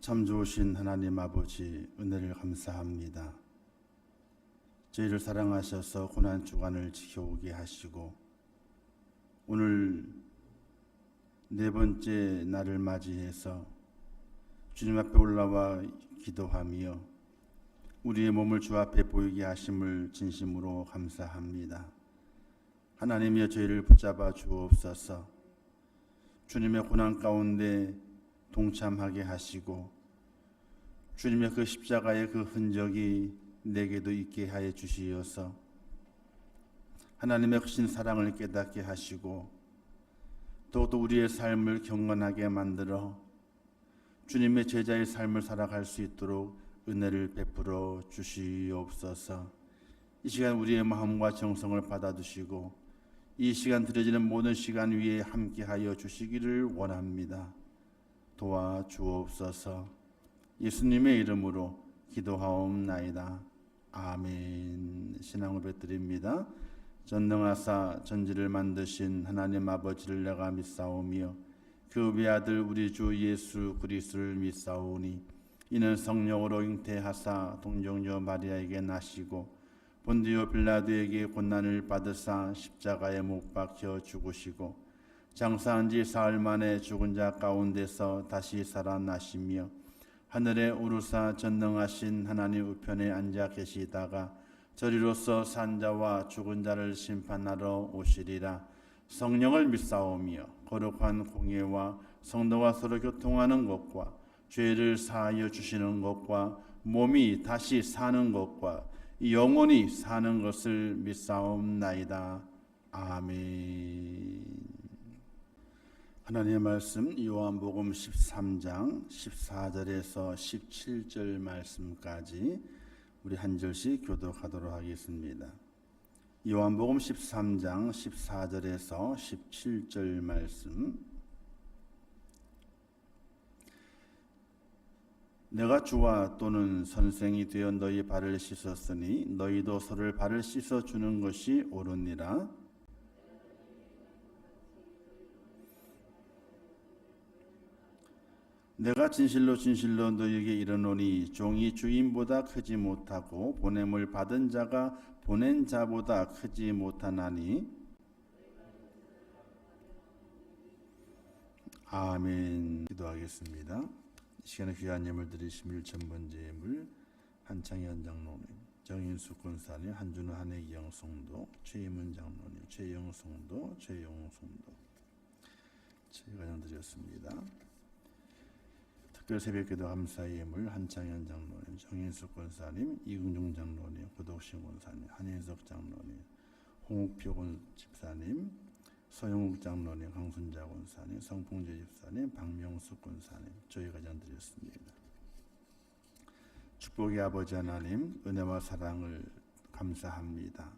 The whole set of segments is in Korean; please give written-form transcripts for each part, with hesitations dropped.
참 좋으신 하나님 아버지, 은혜를 감사합니다. 저희를 사랑하셔서 고난 주간을 지켜오게 하시고 오늘 네 번째 날을 맞이해서 주님 앞에 올라와 기도하며 우리의 몸을 주 앞에 보이게 하심을 진심으로 감사합니다. 하나님이여, 저희를 붙잡아 주옵소서. 주님의 고난 가운데 동참하게 하시고 주님의 그 십자가의 그 흔적이 내게도 있게 하여 주시어서 하나님의 크신 사랑을 깨닫게 하시고 더욱더 우리의 삶을 경건하게 만들어 주님의 제자의 삶을 살아갈 수 있도록 은혜를 베풀어 주시옵소서. 이 시간 우리의 마음과 정성을 받아주시고 이 시간 드려지는 모든 시간 위에 함께하여 주시기를 원합니다. 도와주옵소서. 예수님의 이름으로 기도하옵나이다. 아멘. 신앙을 드립니다. 전능하사 전지를 만드신 하나님 아버지를 내가 믿사오며 그 외아들 우리 주 예수 그리스도를 믿사오니 이는 성령으로 잉태하사 동정녀 마리아에게 나시고 본디오 빌라도에게 고난을 받으사 십자가에 못 박혀 죽으시고 장사한 지 사흘 만에 죽은 자 가운데서 다시 살아나시며 하늘에 오르사 전능하신 하나님 우편에 앉아 계시다가 저리로서 산 자와 죽은 자를 심판하러 오시리라. 성령을 믿사오며 거룩한 공예와 성도와 서로 교통하는 것과 죄를 사하여 주시는 것과 몸이 다시 사는 것과 영원히 사는 것을 믿사옵나이다. 아멘. 하나님의 말씀 요한복음 13장 14절에서 17절 말씀까지 우리 한 절씩 교독하도록 하겠습니다. 요한복음 13장 14절에서 17절 말씀. 내가 주와 또는 선생이 되어 너희 발을 씻었으니 너희도 서로를 발을 씻어 주는 것이 옳으니라. 내가 진실로 진실로 너희에게 이르노니 종이 주인보다 크지 못하고 보냄을 받은 자가 보낸 자보다 크지 못하나니. 아멘. 기도하겠습니다. 이 시간에 귀한 예물 드리심을 첫 번째 예물 한창현 장로님, 정인수 권사님, 한준호 한혜경 성도, 최희문 장로님, 최영 성도, 최영 성도 제가 드렸습니다. 특별 새벽기도 감사의 예물 한창현 장로님, 정인수 권사님, 이근중 장로님, 구독신 권사님, 한인석 장로님, 홍욱표 집사님, 서영욱 장로님, 강순자 권사님, 성풍재 집사님, 박명수 권사님 저희 가정 드렸습니다. 축복의 아버지 하나님, 은혜와 사랑을 감사합니다.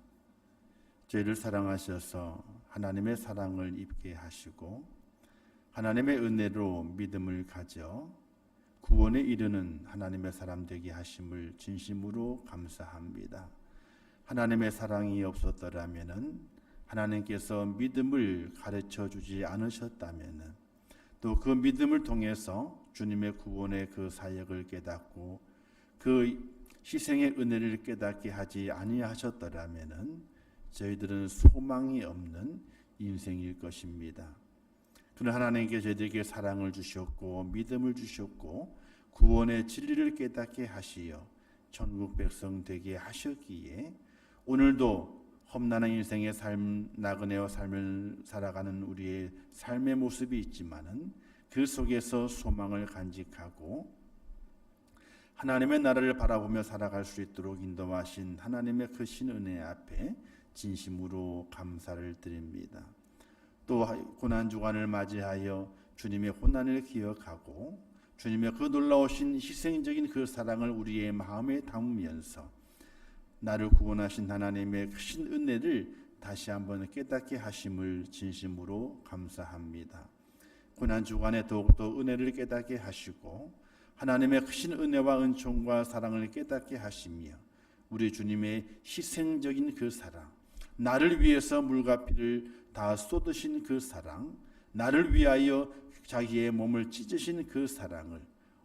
저희를 사랑하셔서 하나님의 사랑을 입게 하시고 하나님의 은혜로 믿음을 가져 구원에 이르는 하나님의 사람 되게 하심을 진심으로 감사합니다. 하나님의 사랑이 없었더라면은, 하나님께서 믿음을 가르쳐 주지 않으셨다면은, 또 그 믿음을 통해서 주님의 구원의 그 사역을 깨닫고 그 희생의 은혜를 깨닫게 하지 아니하셨더라면은 저희들은 소망이 없는 인생일 것입니다. 그러나 하나님께 저희들에게 사랑을 주셨고 믿음을 주셨고 구원의 진리를 깨닫게 하시어 천국 백성 되게 하셨기에 오늘도 험난한 인생의 삶, 나그네와 삶을 살아가는 우리의 삶의 모습이 있지만은 그 속에서 소망을 간직하고 하나님의 나라를 바라보며 살아갈 수 있도록 인도하신 하나님의 크신 은혜 앞에 진심으로 감사를 드립니다. 또 고난 주간을 맞이하여 주님의 고난을 기억하고 주님의 그 놀라우신 희생적인 그 사랑을 우리의 마음에 담으면서 나를 구원하신 하나님의 크신 은혜를 다시 한번 깨닫게 하심을 진심으로 감사합니다. 고난 주간에 더욱더 은혜를 깨닫게 하시고 하나님의 크신 은혜와 은총과 사랑을 깨닫게 하시며 우리 주님의 희생적인 그 사랑, 나를 위해서 물과 피를 다 쏟으신 그 사랑, 나를 위하여 자기의 몸을 찢으신 그 사랑을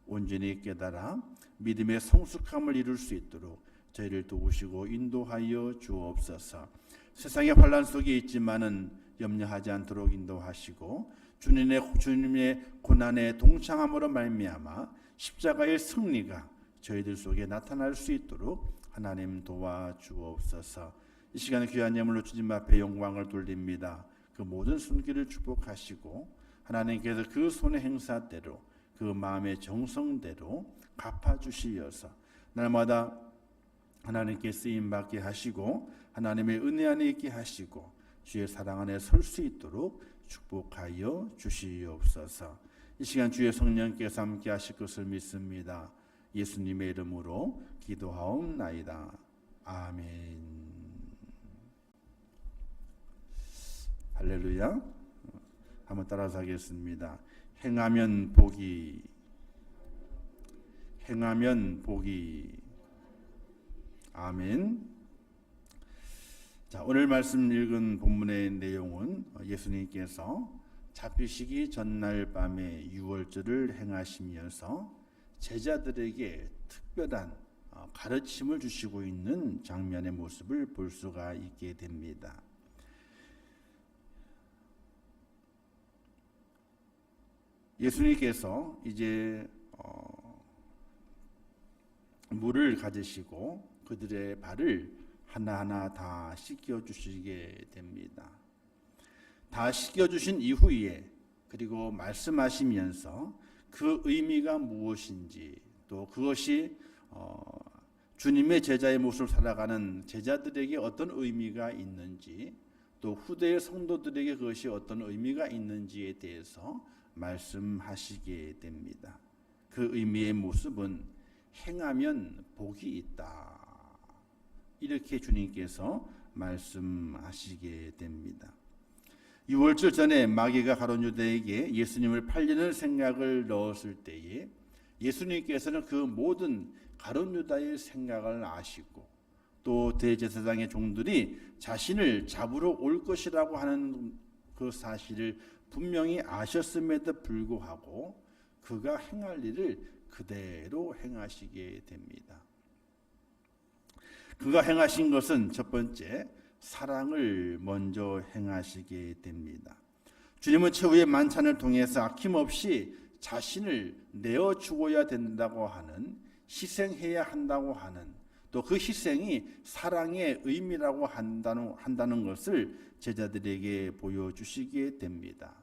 온전히 깨달아 믿음의 성숙함을 이룰 수 있도록 저희를 도우시고 인도하여 주옵소서. 세상의 환난 속에 있지만은 염려하지 않도록 인도하시고 주님의 고난에 동참함으로 말미암아 십자가의 승리가 저희들 속에 나타날 수 있도록 하나님 도와주옵소서. 이 시간에 귀한 예물로 주님 앞에 영광을 돌립니다. 그 모든 손길을 축복하시고 하나님께서 그 손의 행사대로 그 마음의 정성대로 갚아주시어서 날마다 하나님께 쓰임받게 하시고 하나님의 은혜 안에 있게 하시고 주의 사랑 안에 설 수 있도록 축복하여 주시옵소서. 이 시간 주의 성령께서 함께 하실 것을 믿습니다. 예수님의 이름으로 기도하옵나이다. 아멘. 할렐루야. 한번 따라서 하겠습니다. 행하면 복이, 행하면 복이. 아멘. 자, 오늘 말씀 읽은 본문의 내용은 예수님께서 잡히시기 전날 밤에 유월절을 행하시면서 제자들에게 특별한 가르침을 주시고 있는 장면의 모습을 볼 수가 있게 됩니다. 예수님께서 이제 물을 가지시고 그들의 발을 하나하나 다 씻겨주시게 됩니다. 다 씻겨주신 이후에 그리고 말씀하시면서 그 의미가 무엇인지 또 그것이 주님의 제자의 모습을 살아가는 제자들에게 어떤 의미가 있는지 또 후대의 성도들에게 그것이 어떤 의미가 있는지에 대해서 말씀하시게 됩니다. 그 의미의 모습은 행하면 복이 있다. 이렇게 주님께서 말씀하시게 됩니다. 6월절 전에 마귀가 가룟 유다에게 예수님을 팔리는 생각을 넣었을 때에 예수님께서는 그 모든 가룟 유다의 생각을 아시고 또 대제사장의 종들이 자신을 잡으러 올 것이라고 하는 그 사실을 분명히 아셨음에도 불구하고 그가 행할 일을 그대로 행하시게 됩니다. 그가 행하신 것은 첫 번째, 사랑을 먼저 행하시게 됩니다. 주님은 최후의 만찬을 통해서 아낌없이 자신을 내어 주어야 된다고 하는, 희생해야 한다고 하는, 또 그 희생이 사랑의 의미라고 한다는 것을 제자들에게 보여주시게 됩니다.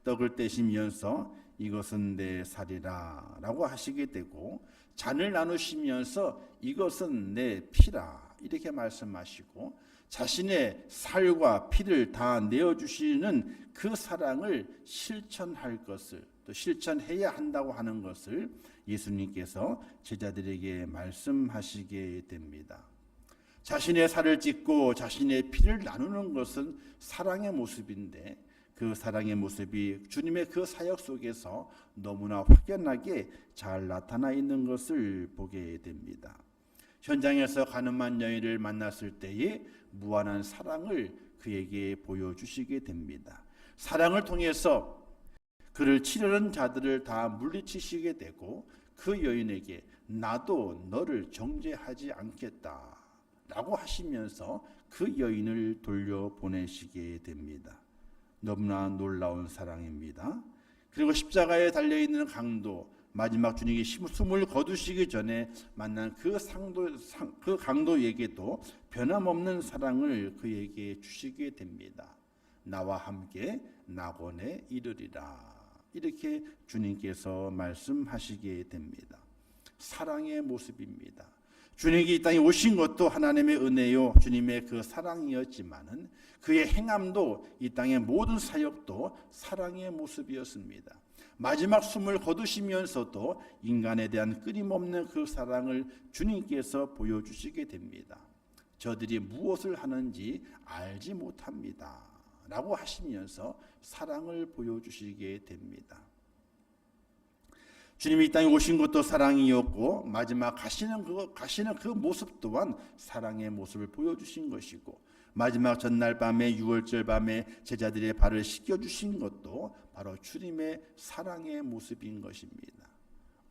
떡을 떼시면서 이것은 내 살이라 라고 하시게 되고, 잔을 나누시면서 이것은 내 피라 이렇게 말씀하시고, 자신의 살과 피를 다 내어주시는 그 사랑을 실천할 것을, 또 실천해야 한다고 하는 것을 예수님께서 제자들에게 말씀하시게 됩니다. 자신의 살을 찢고 자신의 피를 나누는 것은 사랑의 모습인데, 그 사랑의 모습이 주님의 그 사역 속에서 너무나 확연하게 잘 나타나 있는 것을 보게 됩니다. 현장에서 가늠한 여인을 만났을 때에 무한한 사랑을 그에게 보여주시게 됩니다. 사랑을 통해서 그를 치려는 자들을 다 물리치시게 되고, 그 여인에게 나도 너를 정죄하지 않겠다 라고 하시면서 그 여인을 돌려보내시게 됩니다. 너무나 놀라운 사랑입니다. 그리고 십자가에 달려있는 강도, 마지막 주님이 숨을 거두시기 전에 만난 그 강도에게도 변함없는 사랑을 그에게 주시게 됩니다. 나와 함께 낙원에 이르리라. 이렇게 주님께서 말씀하시게 됩니다. 사랑의 모습입니다. 주님이 이 땅에 오신 것도 하나님의 은혜요, 주님의 그 사랑이었지만은 그의 행함도, 이 땅의 모든 사역도 사랑의 모습이었습니다. 마지막 숨을 거두시면서도 인간에 대한 끊임없는 그 사랑을 주님께서 보여주시게 됩니다. 저들이 무엇을 하는지 알지 못합니다 라고 하시면서 사랑을 보여주시게 됩니다. 주님이 이 땅에 오신 것도 사랑이었고, 마지막 가시는 그 모습 또한 사랑의 모습을 보여주신 것이고, 마지막 전날 밤에, 유월절 밤에 제자들의 발을 씻겨주신 것도 바로 주님의 사랑의 모습인 것입니다.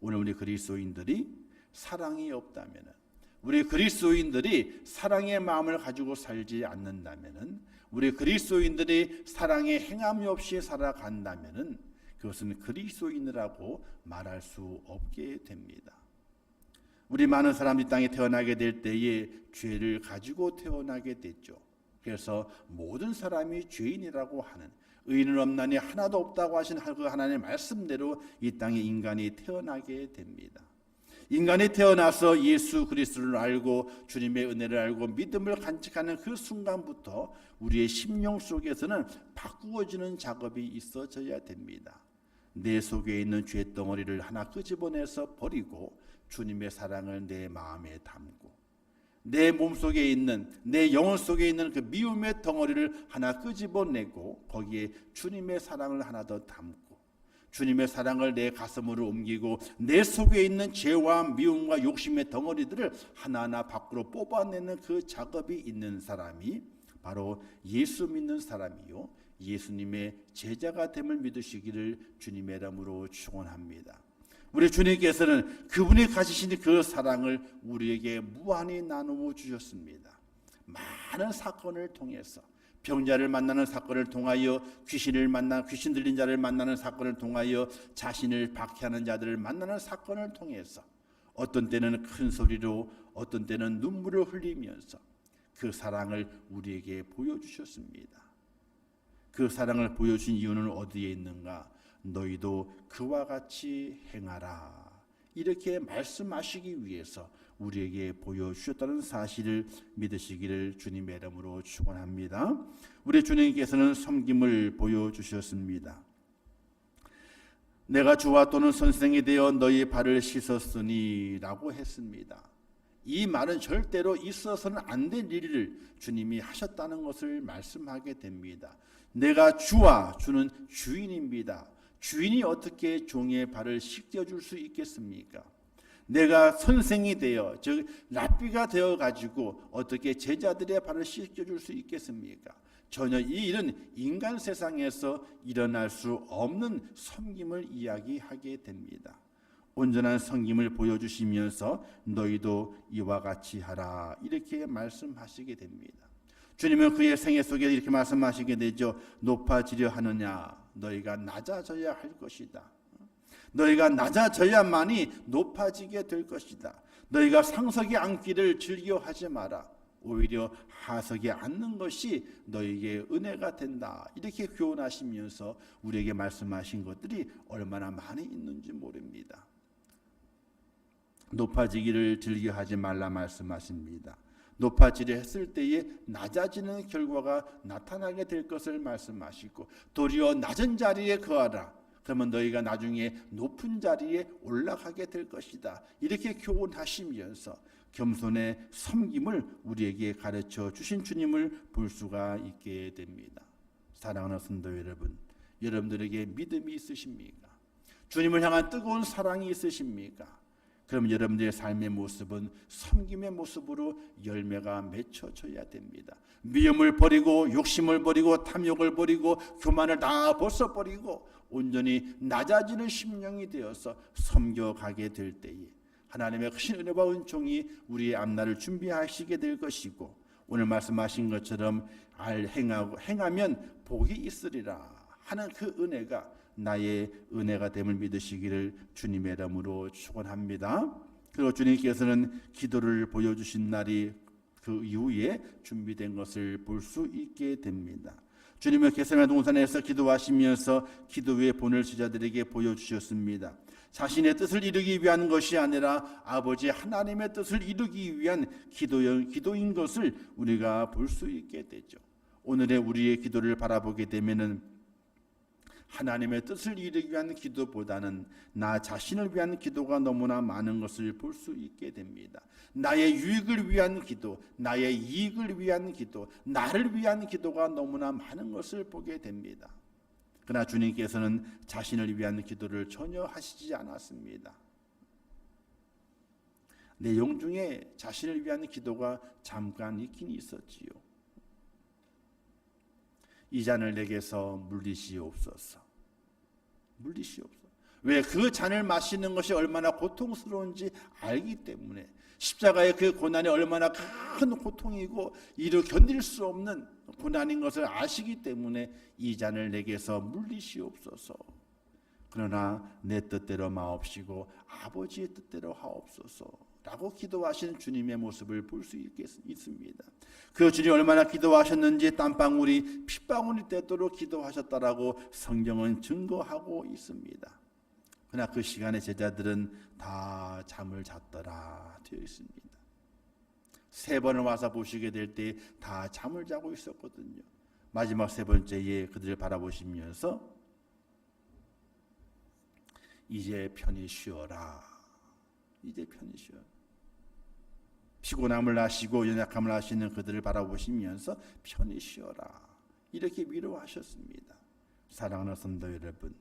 오늘 우리 그리스도인들이 사랑이 없다면, 우리 그리스도인들이 사랑의 마음을 가지고 살지 않는다면, 우리 그리스도인들이 사랑의 행함이 없이 살아간다면 그것은 그리스도인이라고 말할 수 없게 됩니다. 우리 많은 사람들이 땅에 태어나게 될 때에 죄를 가지고 태어나게 됐죠. 그래서 모든 사람이 죄인이라고 하는, 의인은 없나니 하나도 없다고 하신 그 하나님의 말씀대로 이 땅에 인간이 태어나게 됩니다. 인간이 태어나서 예수 그리스도를 알고 주님의 은혜를 알고 믿음을 간직하는 그 순간부터 우리의 심령 속에서는 바꾸어지는 작업이 있어져야 됩니다. 내 속에 있는 죄덩어리를 하나 끄집어내서 버리고 주님의 사랑을 내 마음에 담고, 내 몸속에 있는, 내 영혼 속에 있는 그 미움의 덩어리를 하나 끄집어내고 거기에 주님의 사랑을 하나 더 담고, 주님의 사랑을 내 가슴으로 옮기고 내 속에 있는 죄와 미움과 욕심의 덩어리들을 하나하나 밖으로 뽑아내는 그 작업이 있는 사람이 바로 예수 믿는 사람이요, 예수님의 제자가 됨을 믿으시기를 주님의 이름으로 축원합니다. 우리 주님께서는 그분이 가지신 그 사랑을 우리에게 무한히 나누어 주셨습니다. 많은 사건을 통해서, 병자를 만나는 사건을 통하여, 귀신 들린 자를 만나는 사건을 통하여, 자신을 박해하는 자들을 만나는 사건을 통해서, 어떤 때는 큰 소리로, 어떤 때는 눈물을 흘리면서 그 사랑을 우리에게 보여주셨습니다. 그 사랑을 보여준 이유는 어디에 있는가? 너희도 그와 같이 행하라, 이렇게 말씀하시기 위해서 우리에게 보여주셨다는 사실을 믿으시기를 주님의 이름으로 축원합니다. 우리 주님께서는 섬김을 보여주셨습니다. 내가 주와 또는 선생이 되어 너희 발을 씻었으니 라고 했습니다. 이 말은 절대로 있어서는 안 될 일을 주님이 하셨다는 것을 말씀하게 됩니다. 내가 주와, 주는 주인입니다. 주인이 어떻게 종의 발을 씻겨줄 수 있겠습니까? 내가 선생이 되어, 즉 랍비가 되어 가지고 어떻게 제자들의 발을 씻겨줄 수 있겠습니까? 전혀 이 일은 인간 세상에서 일어날 수 없는 섬김을 이야기하게 됩니다. 온전한 섬김을 보여주시면서 너희도 이와 같이 하라, 이렇게 말씀하시게 됩니다. 주님은 그의 생애 속에 이렇게 말씀하시게 되죠. 높아지려 하느냐, 너희가 낮아져야 할 것이다. 너희가 낮아져야만이 높아지게 될 것이다. 너희가 상석에 앉기를 즐겨하지 마라. 오히려 하석에 앉는 것이 너희에게 은혜가 된다. 이렇게 교훈하시면서 우리에게 말씀하신 것들이 얼마나 많이 있는지 모릅니다. 높아지기를 즐겨하지 말라 말씀하십니다. 높아지려 했을 때에 낮아지는 결과가 나타나게 될 것을 말씀하시고, 도리어 낮은 자리에 거하라. 그러면 너희가 나중에 높은 자리에 올라가게 될 것이다. 이렇게 교훈하시면서 겸손의 섬김을 우리에게 가르쳐 주신 주님을 볼 수가 있게 됩니다. 사랑하는 성도 여러분, 여러분들에게 믿음이 있으십니까? 주님을 향한 뜨거운 사랑이 있으십니까? 그럼 여러분들의 삶의 모습은 섬김의 모습으로 열매가 맺혀져야 됩니다. 미움을 버리고, 욕심을 버리고, 탐욕을 버리고, 교만을 다 벗어버리고 온전히 낮아지는 심령이 되어서 섬겨가게 될 때에 하나님의 크신 은혜와 은총이 우리의 앞날을 준비하시게 될 것이고, 오늘 말씀하신 것처럼 행하면 복이 있으리라 하는 그 은혜가 나의 은혜가 됨을 믿으시기를 주님의 이름으로 축원합니다. 그리고 주님께서는 기도를 보여주신 날이 그 이후에 준비된 것을 볼 수 있게 됩니다. 주님은 겟세마네 동산에서 기도하시면서 기도의 본을 제자들에게 보여주셨습니다. 자신의 뜻을 이루기 위한 것이 아니라 아버지 하나님의 뜻을 이루기 위한 기도인 것을 우리가 볼 수 있게 되죠. 오늘의 우리의 기도를 바라보게 되면은 하나님의 뜻을 이루기 위한 기도보다는 나 자신을 위한 기도가 너무나 많은 것을 볼 수 있게 됩니다. 나의 유익을 위한 기도, 나의 이익을 위한 기도, 나를 위한 기도가 너무나 많은 것을 보게 됩니다. 그러나 주님께서는 자신을 위한 기도를 전혀 하시지 않았습니다. 내용 중에 자신을 위한 기도가 잠깐 있긴 있었지요. 이 잔을 내게서 물리시옵소서. 물리시옵소서. 왜? 그 잔을 마시는 것이 얼마나 고통스러운지 알기 때문에, 십자가의 그 고난이 얼마나 큰 고통이고 이루 견딜 수 없는 고난인 것을 아시기 때문에 이 잔을 내게서 물리시옵소서. 그러나 내 뜻대로 마옵시고 아버지의 뜻대로 하옵소서 라고 기도하시는 주님의 모습을 볼 수 있습니다. 그 주님이 얼마나 기도하셨는지 땀방울이 핏방울이 되도록 기도하셨다라고 성경은 증거하고 있습니다. 그러나 그 시간에 제자들은 다 잠을 잤더라 되어 있습니다. 3번을 와서 보시게 될 때 다 잠을 자고 있었거든요. 마지막 3번째에 그들을 바라보시면서 이제 편히 쉬어라. 이제 편히 쉬어라. 피곤함을 아시고 연약함을 아시는 그들을 바라보시면서 편히 쉬어라. 이렇게 위로하셨습니다. 사랑하는 성도 여러분,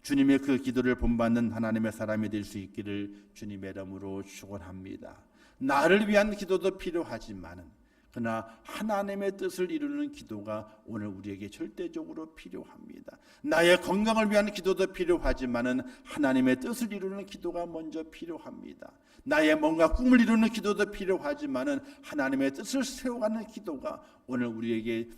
주님의 그 기도를 본받는 하나님의 사람이 될 수 있기를 주님의 이름으로 축원합니다. 나를 위한 기도도 필요하지만은 그러나 하나님의 뜻을 이루는 기도가 오늘 우리에게 절대적으로 필요합니다. 나의 건강을 위한 기도도 필요하지만은 하나님의 뜻을 이루는 기도가 먼저 필요합니다. 나의 뭔가 꿈을 이루는 기도도 필요하지만은 하나님의 뜻을 세워가는 기도가 오늘 우리에게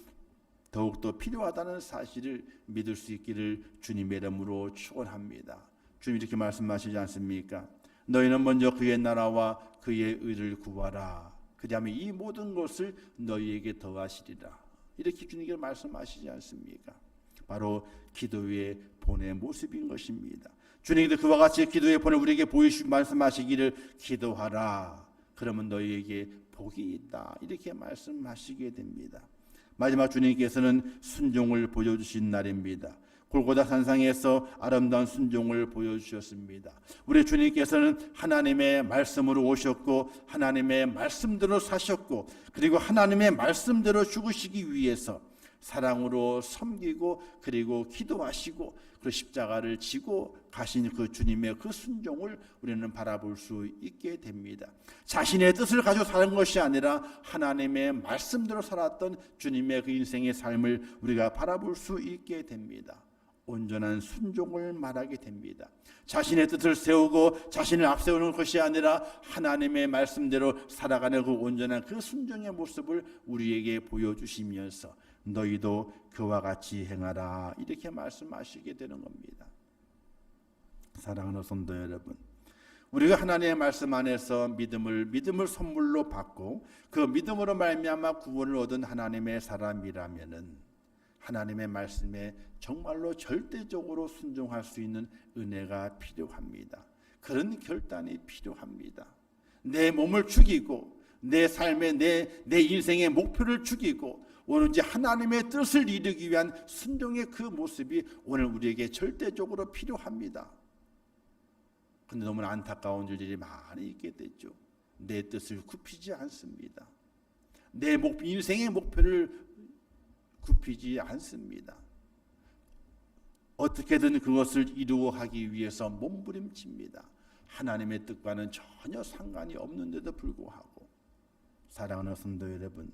더욱더 필요하다는 사실을 믿을 수 있기를 주님의 이름으로 축원합니다. 주님 이렇게 말씀하시지 않습니까? 너희는 먼저 그의 나라와 그의 의를 구하라. 그리하면 이 모든 것을 너희에게 더하시리라. 이렇게 주님께서 말씀하시지 않습니까? 바로 기도의 본의 모습인 것입니다. 주님께서 그와 같이 기도의 본을 우리에게 보이시고 말씀하시기를 기도하라. 그러면 너희에게 복이 있다. 이렇게 말씀하시게 됩니다. 마지막 주님께서는 순종을 보여주신 날입니다. 골고다 산상에서 아름다운 순종을 보여주셨습니다. 우리 주님께서는 하나님의 말씀으로 오셨고 하나님의 말씀대로 사셨고 그리고 하나님의 말씀대로 죽으시기 위해서 사랑으로 섬기고 그리고 기도하시고 그 십자가를 지고 가신 그 주님의 그 순종을 우리는 바라볼 수 있게 됩니다. 자신의 뜻을 가지고 사는 것이 아니라 하나님의 말씀대로 살았던 주님의 그 인생의 삶을 우리가 바라볼 수 있게 됩니다. 온전한 순종을 말하게 됩니다. 자신의 뜻을 세우고 자신을 앞세우는 것이 아니라 하나님의 말씀대로 살아가는 그 온전한 그 순종의 모습을 우리에게 보여주시면서 너희도 그와 같이 행하라 이렇게 말씀하시게 되는 겁니다. 사랑하는 성도 여러분, 우리가 하나님의 말씀 안에서 믿음을 선물로 받고 그 믿음으로 말미암아 구원을 얻은 하나님의 사람이라면은 하나님의 말씀에 정말로 절대적으로 순종할 수 있는 은혜가 필요합니다. 그런 결단이 필요합니다. 내 몸을 죽이고 내 삶의 내 인생의 목표를 죽이고 오로지 하나님의 뜻을 이루기 위한 순종의 그 모습이 오늘 우리에게 절대적으로 필요합니다. 그런데 너무나 안타까운 일들이 많이 있게 됐죠. 내 뜻을 굽히지 않습니다. 내 인생의 목표를 굽히지 않습니다. 어떻게든 그것을 이루어하기 위해서 몸부림칩니다. 하나님의 뜻과는 전혀 상관이 없는데도 불구하고 사랑하는 성도 여러분,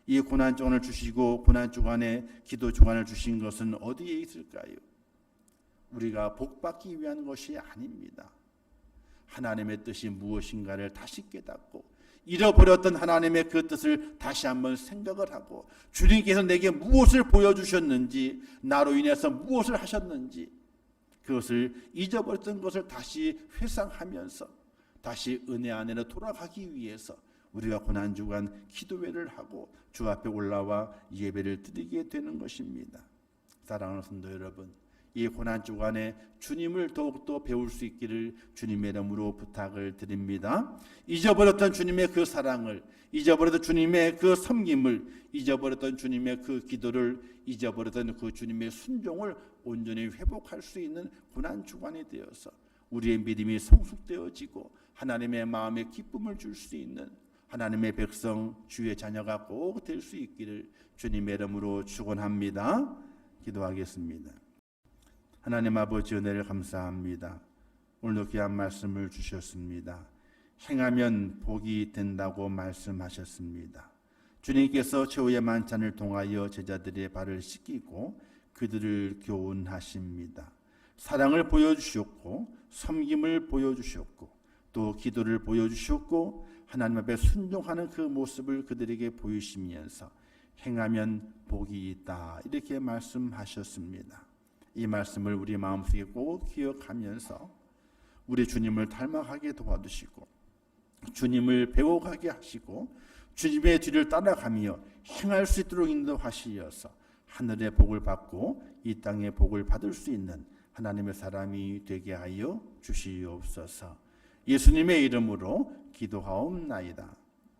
이 고난 주간을 주시고 고난 주간에 기도 주간을 주신 것은 어디에 있을까요? 우리가 복받기 위한 것이 아닙니다. 하나님의 뜻이 무엇인가를 다시 깨닫고 잃어버렸던 하나님의 그 뜻을 다시 한번 생각을 하고 주님께서 내게 무엇을 보여주셨는지 나로 인해서 무엇을 하셨는지 그것을 잊어버렸던 것을 다시 회상하면서 다시 은혜 안으로 돌아가기 위해서 우리가 고난주간 기도회를 하고 주 앞에 올라와 예배를 드리게 되는 것입니다. 사랑하는 성도 여러분, 이 고난주간에 주님을 더욱더 배울 수 있기를 주님의 이름으로 부탁을 드립니다. 잊어버렸던 주님의 그 사랑을, 잊어버렸던 주님의 그 섬김을, 잊어버렸던 주님의 그 기도를, 잊어버렸던 그 주님의 순종을 온전히 회복할 수 있는 고난주간이 되어서 우리의 믿음이 성숙되어지고 하나님의 마음에 기쁨을 줄 수 있는 하나님의 백성, 주의 자녀가 꼭 될 수 있기를 주님의 이름으로 축원합니다. 기도하겠습니다. 하나님 아버지 은혜를 감사합니다. 오늘도 귀한 말씀을 주셨습니다. 행하면 복이 된다고 말씀하셨습니다. 주님께서 최후의 만찬을 통하여 제자들의 발을 씻기고 그들을 교훈하십니다. 사랑을 보여주셨고 섬김을 보여주셨고 또 기도를 보여주셨고 하나님 앞에 순종하는 그 모습을 그들에게 보이시면서 행하면 복이 있다 이렇게 말씀하셨습니다. 이 말씀을 우리 마음속에 꼭 기억하면서 우리 주님을 닮아가게 도와주시고 주님을 배워가게 하시고 주님의 뒤를 따라가며 행할 수 있도록 인도하시어서 하늘의 복을 받고 이 땅의 복을 받을 수 있는 하나님의 사람이 되게 하여 주시옵소서. 예수님의 이름으로 기도하옵나이다.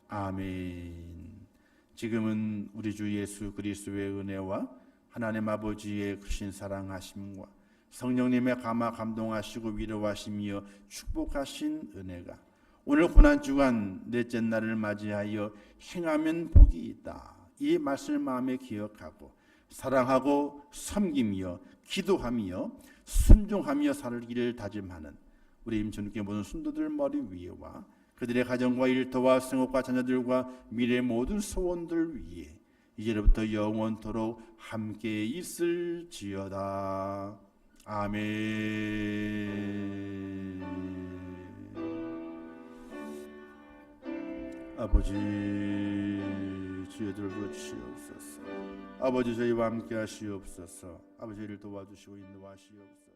아멘. 지금은 우리 주 예수 그리스도의 은혜와 하나님 아버지의 크신 사랑하심과 성령님의 감화 감동하시고 위로하시며 축복하신 은혜가 오늘 고난주간 넷째 날을 맞이하여 행하면 복이 있다. 이 말씀을 마음에 기억하고 사랑하고 섬기며 기도하며 순종하며 살기를 다짐하는 우리 임천국의 모든 순도들 머리 위에와 그들의 가정과 일터와 생업과 자녀들과 미래 모든 소원들 위에 이제부터 영원토록 함께 있을지어다. 아멘. 아버지 주여 들어주시옵소서. 아버지 저희와 함께 하시옵소서. 아버지를 도와주시고 인도하시옵소서.